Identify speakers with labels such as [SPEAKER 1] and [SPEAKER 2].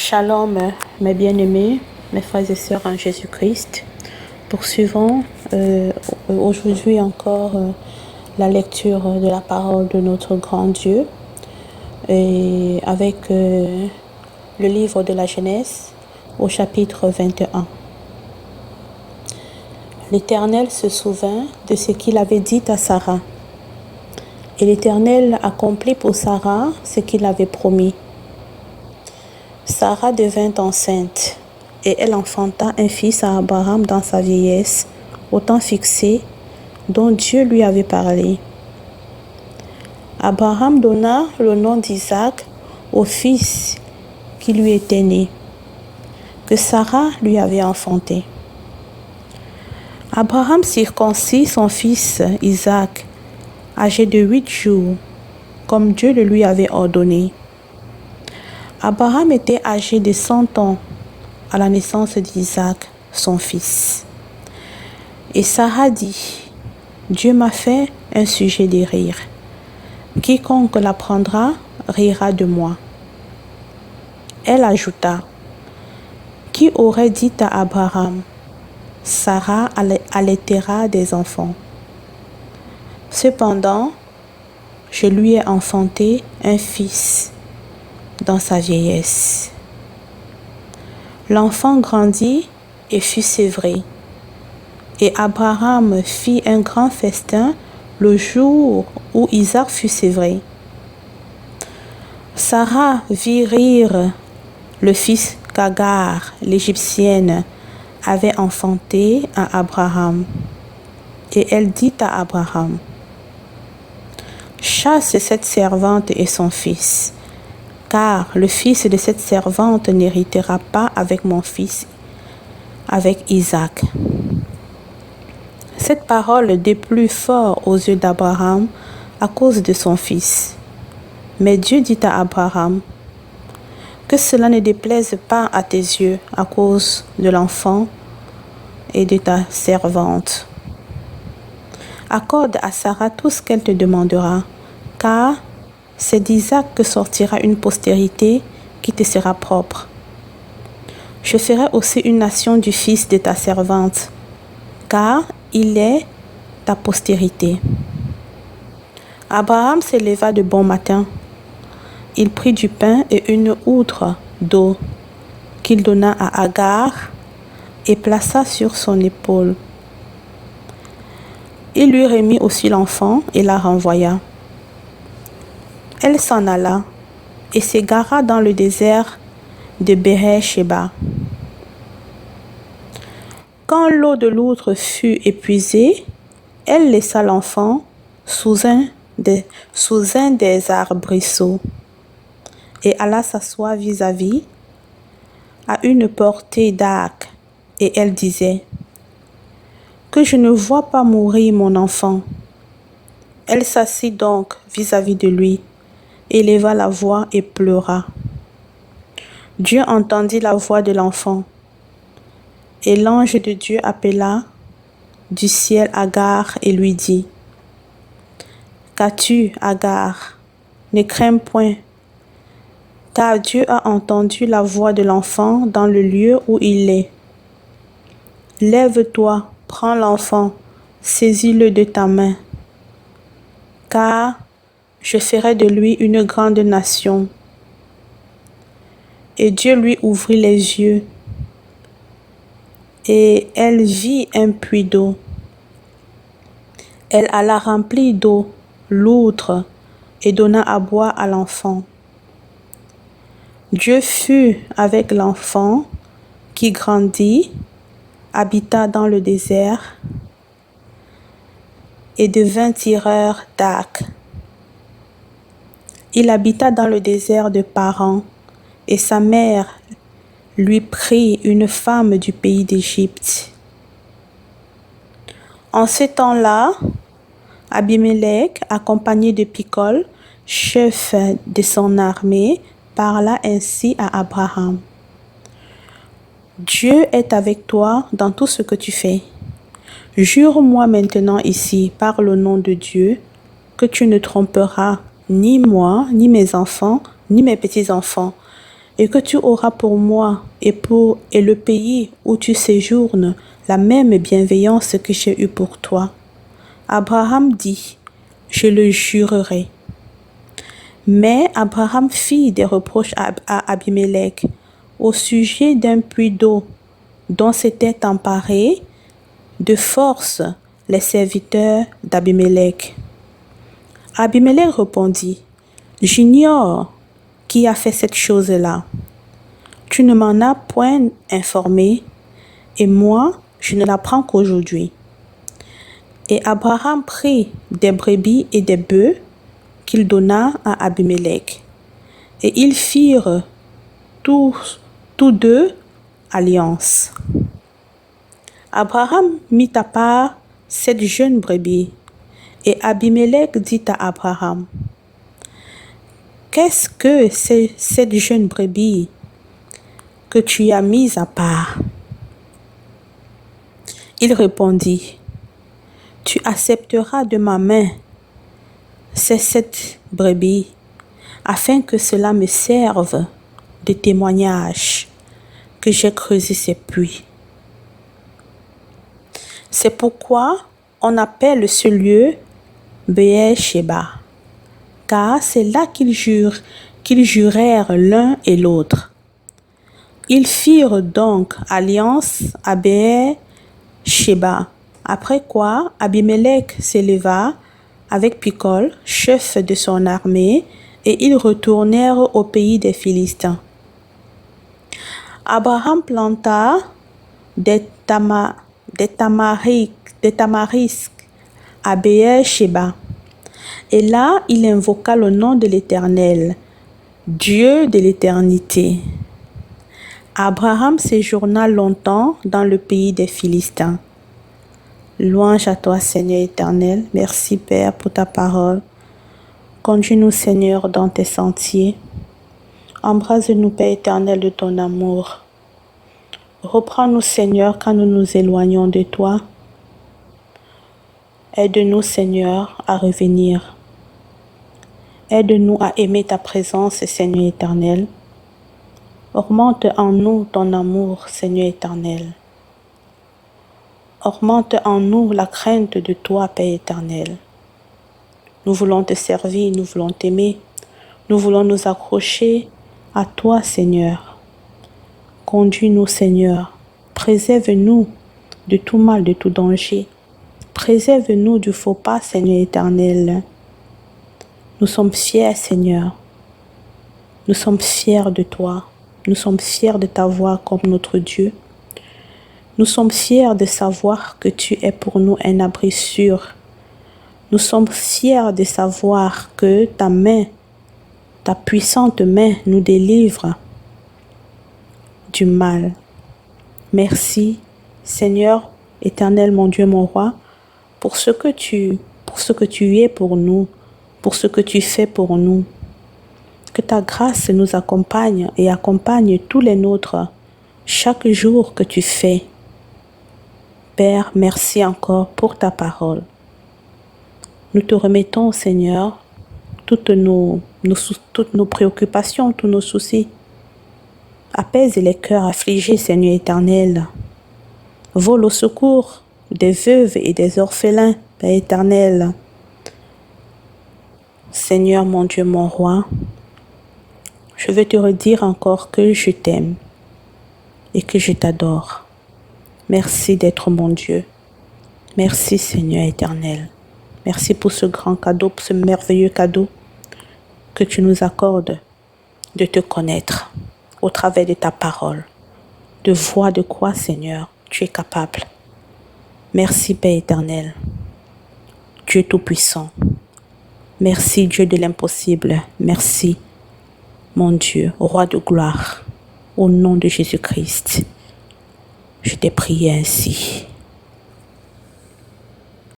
[SPEAKER 1] Shalom, mes bien-aimés, mes frères et sœurs en Jésus-Christ. Poursuivons aujourd'hui encore la lecture de la parole de notre grand Dieu et avec le livre de la Genèse au chapitre 21. L'Éternel se souvint de ce qu'il avait dit à Sarah. Et l'Éternel accomplit pour Sarah ce qu'il avait promis. Sarah devint enceinte, et elle enfanta un fils à Abraham dans sa vieillesse, au temps fixé, dont Dieu lui avait parlé. Abraham donna le nom d'Isaac au fils qui lui était né, que Sarah lui avait enfanté. Abraham circoncit son fils Isaac, âgé de 8 jours, comme Dieu le lui avait ordonné. Abraham était âgé de 100 ans à la naissance d'Isaac, son fils. Et Sarah dit, « Dieu m'a fait un sujet de rire. Quiconque l'apprendra rira de moi. » Elle ajouta, « Qui aurait dit à Abraham, Sarah allaitera des enfants. Cependant, je lui ai enfanté un fils dans sa vieillesse. » L'enfant grandit et fut sévré. Et Abraham fit un grand festin le jour où Isaac fut sévré. Sarah vit rire le fils qu'Agar, l'Égyptienne, avait enfanté à Abraham. Et elle dit à Abraham, « Chasse cette servante et son fils, car le fils de cette servante n'héritera pas avec mon fils, avec Isaac. » Cette parole déplut fort aux yeux d'Abraham à cause de son fils. Mais Dieu dit à Abraham, « Que cela ne déplaise pas à tes yeux à cause de l'enfant et de ta servante. Accorde à Sarah tout ce qu'elle te demandera, car c'est d'Isaac que sortira une postérité qui te sera propre. Je ferai aussi une nation du fils de ta servante, car il est ta postérité. » Abraham se leva de bon matin. Il prit du pain et une outre d'eau qu'il donna à Agar et plaça sur son épaule. Il lui remit aussi l'enfant et la renvoya. Elle s'en alla et s'égara dans le désert de Béer-Shéba. Quand l'eau de l'outre fut épuisée, elle laissa l'enfant sous un des arbrisseaux et alla s'asseoir vis-à-vis, à une portée d'arc, et elle disait, « Que je ne vois pas mourir mon enfant. » Elle s'assit donc vis-à-vis de lui, éleva la voix et pleura. Dieu entendit la voix de l'enfant, et l'ange de Dieu appela du ciel Agar et lui dit, « Qu'as-tu, Agar? Ne crains point, car Dieu a entendu la voix de l'enfant dans le lieu où il est. Lève-toi, prends l'enfant, saisis-le de ta main, car je ferai de lui une grande nation. » Et Dieu lui ouvrit les yeux, et elle vit un puits d'eau. Elle alla remplir d'eau l'outre et donna à boire à l'enfant. Dieu fut avec l'enfant qui grandit, habita dans le désert et devint tireur d'arc. Il habita dans le désert de Paran, et sa mère lui prit une femme du pays d'Égypte. En ce temps-là, Abimélec, accompagné de Picol, chef de son armée, parla ainsi à Abraham. « Dieu est avec toi dans tout ce que tu fais. Jure-moi maintenant ici, par le nom de Dieu, que tu ne tromperas ni moi, ni mes enfants, ni mes petits-enfants, et que tu auras pour moi et le pays où tu séjournes la même bienveillance que j'ai eue pour toi. Abraham dit, je le jurerai. Mais Abraham fit des reproches à Abimelech au sujet d'un puits d'eau dont s'étaient emparés de force les serviteurs d'Abimelech. Abimelech répondit, j'ignore qui a fait cette chose-là. Tu ne m'en as point informé, et moi, je ne l'apprends qu'aujourd'hui. Et Abraham prit des brebis et des bœufs qu'il donna à Abimelech. Et ils firent tous deux alliance. Abraham mit à part cette jeune brebis, et Abimelech dit à Abraham, qu'est-ce que c'est cette jeune brebis que tu as mise à part? Il répondit, tu accepteras de ma main cette brebis, afin que cela me serve de témoignage que j'ai creusé ces puits. C'est pourquoi on appelle ce lieu Beer-Sheba, car c'est là qu'ils jurèrent l'un et l'autre. Ils firent donc alliance à Beer-Sheba, après quoi Abimelech s'éleva avec Picol, chef de son armée, et ils retournèrent au pays des Philistins. Abraham planta des tamarisques à Beer-Sheba, et là il invoqua le nom de l'Éternel, Dieu de l'éternité. Abraham séjourna longtemps dans le pays des Philistins. Louange à toi, Seigneur éternel. Merci, Père, pour ta parole. Conduis-nous, Seigneur, dans tes sentiers. Embrase-nous, Père éternel, de ton amour. Reprends-nous, Seigneur, quand nous nous éloignons de toi. Aide-nous, Seigneur, à revenir. Aide-nous à aimer ta présence, Seigneur éternel. Augmente en nous ton amour, Seigneur éternel. Augmente en nous la crainte de toi, Père éternel. Nous voulons te servir, nous voulons t'aimer. Nous voulons nous accrocher à toi, Seigneur. Conduis-nous, Seigneur. Préserve-nous de tout mal, de tout danger. Préserve-nous du faux pas, Seigneur éternel. Nous sommes fiers, Seigneur. Nous sommes fiers de toi. Nous sommes fiers de t'avoir comme notre Dieu. Nous sommes fiers de savoir que tu es pour nous un abri sûr. Nous sommes fiers de savoir que ta main, ta puissante main nous délivre du mal. Merci, Seigneur éternel, mon Dieu, mon roi, pour ce que tu es pour nous, pour ce que tu fais pour nous. Que ta grâce nous accompagne et accompagne tous les nôtres chaque jour que tu fais. Père, merci encore pour ta parole. Nous te remettons, Seigneur, toutes nos préoccupations, tous nos soucis. Apaise les cœurs affligés, Seigneur éternel. Vole au secours des veuves et des orphelins, Père éternel. Seigneur, mon Dieu, mon roi, je veux te redire encore que je t'aime et que je t'adore. Merci d'être mon Dieu. Merci, Seigneur éternel. Merci pour ce grand cadeau, pour ce merveilleux cadeau que tu nous accordes de te connaître au travers de ta parole, de voir de quoi, Seigneur, tu es capable. Merci, Père éternel, Dieu tout-puissant. Merci, Dieu de l'impossible. Merci, mon Dieu, roi de gloire, au nom de Jésus-Christ. Je t'ai prié ainsi.